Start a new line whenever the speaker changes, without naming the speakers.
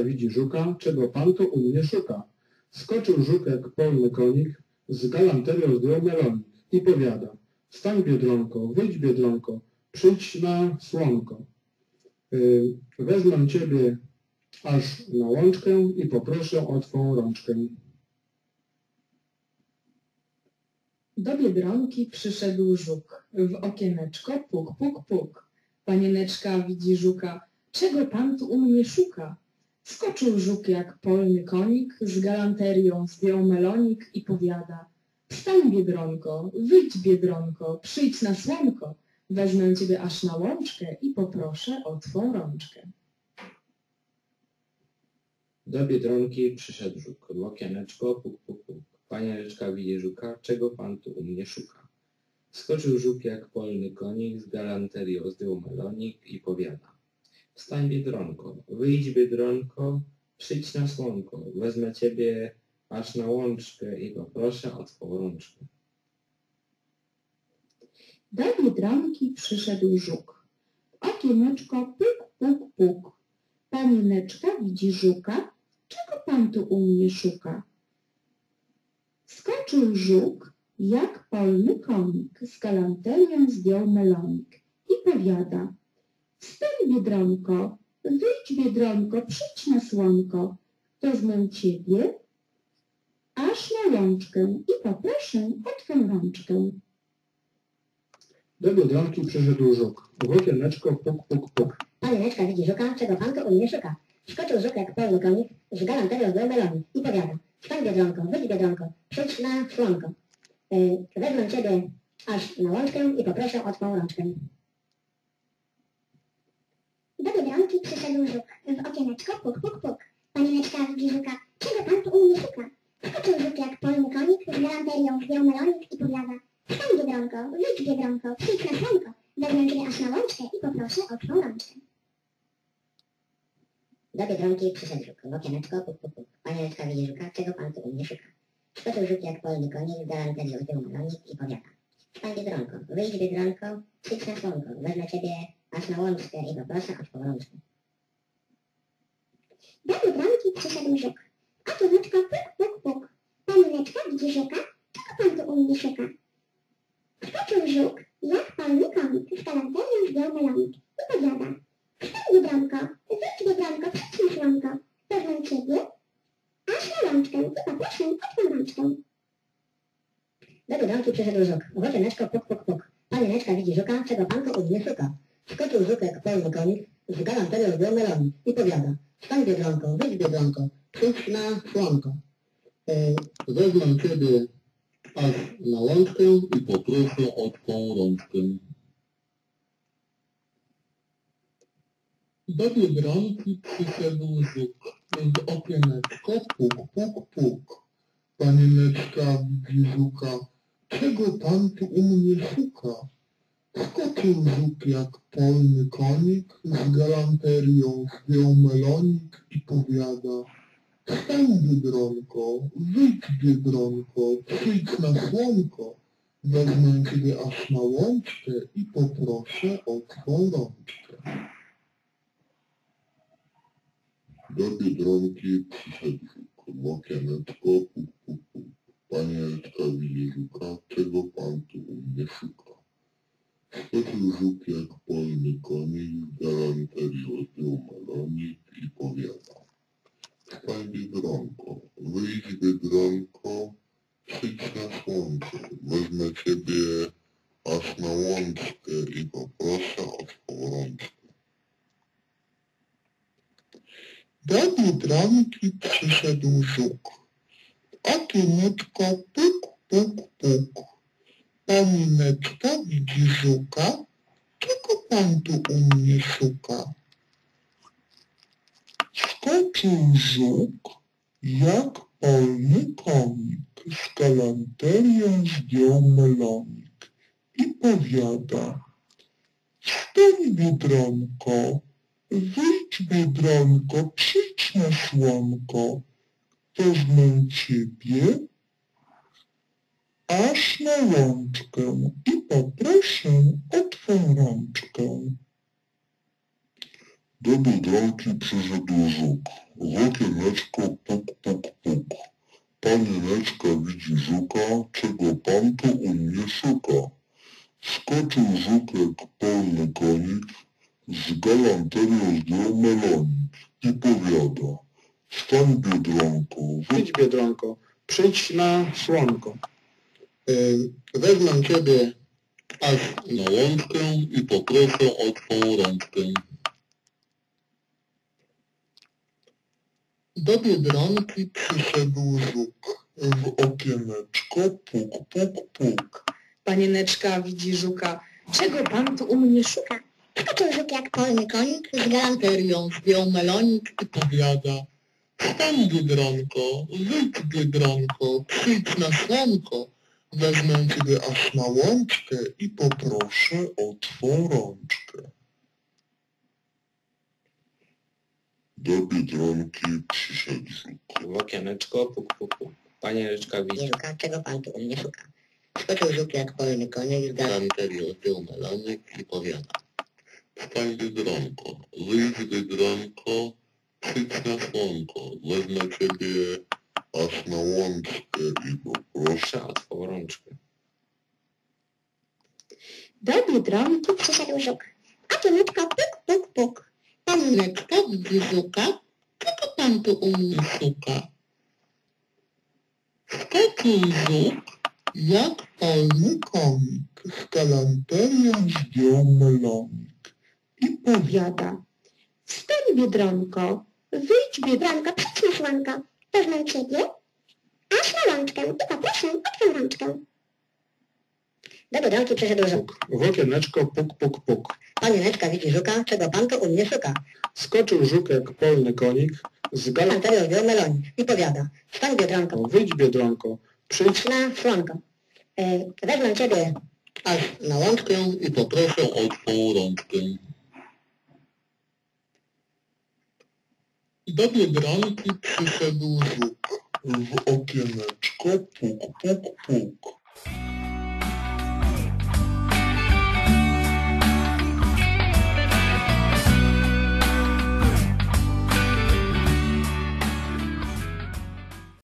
widzi żuka, czego pan tu u mnie szuka? Skoczył żuk jak polny konik, z galanterią zdjął melonik i powiada: wstań, Biedronko, wyjdź, Biedronko, przyjdź na słonko. Wezmę ciebie aż na łączkę i poproszę o twą rączkę.
Do Biedronki przyszedł żuk. W okieneczko puk, puk, puk. Panieneczka widzi żuka. Czego pan tu u mnie szuka? Skoczył żuk jak polny konik, z galanterią zdjął melonik i powiada: wstań, Biedronko, wyjdź, Biedronko, przyjdź na słonko. Wezmę ciebie aż na łączkę i poproszę o twą rączkę.
Do Biedronki przyszedł żuk. W okieneczko puk, puk, puk. Panieneczka widzi żuka. Czego pan tu u mnie szuka? Skoczył żuk jak polny konik, z galanterią zdjął melonik i powiada: wstań, Biedronko, wyjdź, Biedronko, przyjdź na słonko. Wezmę ciebie aż na łączkę i poproszę o twą rączkę.
Do Biedronki przyszedł żuk. W okieneczko puk, puk, puk. Panieneczka widzi żuka. Czego pan tu u mnie szuka? Skoczył żuk jak polny konik, z galanterią zdjął melonik i powiada: wstań, Biedronko, wyjdź, Biedronko, przyjdź na słonko. Wezmę ciebie aż na łączkę i poproszę o twą rączkę.
Do Biedronki przyszedł żuk. W okieneczko puk, puk, puk.
Panieneczka widzi żuka, czego pan tu u mnie szuka? Skoczył żuk jak polny konik, z galanterią zdjął melonik i powiada: wstań, Biedronko, wyjdź, Biedronko, przyjdź na słonko. Wezmę ciebie aż na łączkę i poproszę o twą rączkę.
Do Biedronki przyszedł żuk. W okieneczko puk, puk, puk. Panieneczka widzi żuka. Czego pan tu u mnie szuka? Skoczył żuk jak polny konik, z galanterią zdjął melonik i powiada: wstań, Biedronko, wyjdź, Biedronko, przyjdź na słonko. Wezmę ciebie aż na łączkę i poproszę o twą rączkę.
Do Biedronki przyszedł żuk. W okieneczko puk, puk, puk. Panieneczka widzi żuka. Czego pan tu u mnie szuka? Skoczył żuk jak polny konik, z galanterią zdjął melonik i powiada: wstań, Biedronko, wyjdź, Biedronko, przyjdź na słonko. Wezmę ciebie aż na łączkę i poproszę o twą rączkę.
Do Biedronki przyszedł żuk. W okieneczko puk, puk, puk. Panieneczka widzi żuka. Czego pan tu u mnie szuka? Skoczył żuk jak polny konik, z galanterią zdjął melonik i powiada: wstań, Biedronko, wyjdź, Biedronko, przyjdź na słonko. Wezmę ciebie aż na łączkę i poproszę o twą rączkę.
Do Biedronki przyszedł żuk. W okieneczko puk, puk, puk. Panieneczka widzi żuka. Czego pan tu u mnie szuka? Skoczył żuk jak polny konik, z galanterią zdjął melonik i powiada: wstań, Biedronko, wyjdź, Biedronko, przyjdź na słonko.
Wezmę ciebie aż na łączkę i poproszę o twą rączkę. Do Biedronki przyszedł żuk. W okieneczko puk, puk, puk. Panieneczka widzi żuka. Czego pan tu u mnie szuka? Skoczył żuk jak polny konik, z galanterią zdjął melonik i powiada: wstań, Biedronko, wyjdź, Biedronko, przyjdź na słonko. Wezmę ciebie aż na łączkę i poproszę o twą rączkę. Do Biedronki przyszedł żuk. W okieneczko puk, puk, puk. Panieneczka widzi żuka. Czego pan tu u mnie szuka? Skoczył żuk jak polny konik, z galanterią zdjął melonik i powiada: wstań, Biedronko, wyjdź, Biedronko, przyjdź na słonko. Wezmę ciebie aż na łączkę i poproszę o twą rączkę. Do Biedronki przyszedł żuk. Okieneczko puk, puk, puk. Panieneczka widzi żuka. Czego pan tu u mnie szuka? Skoczył żuk jak polny konik, z galanterią zdjął melonik i powiada: wstań, Biedronko, wyjdź, Biedronko, przyjdź na słonko. Wezmę ciebie aż na łączkę i poproszę o twą rączkę. Do Biedronki przyszedł żuk. W okieneczko puk, puk, puk. Panieneczka widzi żuka, czego pan tu u mnie szuka? Skoczył żuk jak polny konik, z galanterią zdjął melonik i powiada: wstań, Biedronko,
Wyjdź, Biedronko, przyjdź na słonko.
wezmę ciebie aż na łączkę i poproszę o twą rączkę. Do Biedronki przyszedł żuk. W okieneczko puk, puk, puk.
Panieneczka widzi żuka. Czego pan tu u mnie szuka?
Skoczył żuk jak polny konik, z galanterią zdjął melonik
I powiada: wstań, Biedronko, wyjdź, Biedronko, przyjdź na słonko. Wezmę ciebie aż na łączkę i poproszę o twą rączkę. Do Biedronki przyszedł żuk.
W okieneczko puk, puk, puk. Panieneczka widzi
żuka, czego pan tu u mnie szuka? Skoczył żuk jak polny konik, z galanterią zdjął melonik i powiada:
wstań, Biedronko, wyjdź, Biedronko, przyjdź na słonko. Wezmę ciebie aż na łączkę i poproszę.
o twą rączkę.
Do Biedronki
Przyszedł żuk. Okieneczko puk, puk, puk.
Panieneczka widzi żuka, czego pan tu u mnie szuka?
Skoczył żuk jak polny konik, z galanterią zdjął melonik i
Powiada: wstań, Biedronko, wyjdź, Biedronko, przyjdź na słonko. Wezmę ciebie aż na łączkę i poproszę o twą rączkę.
Do Biedronki przyszedł żuk.
W okieneczko puk, puk, puk.
Panieneczka widzi żuka, czego pan tu u mnie szuka?
Skoczył żuk jak polny konik, z galanterią
Galanterią zdjął melonik i powiada: wstań, Biedronko,
wyjdź, Biedronko, przyjdź.
na słonko. Wezmę ciebie
aż na łączkę i poproszę o twą rączkę. Do Biedronki przyszedł żuk. W okieneczko puk, puk, puk.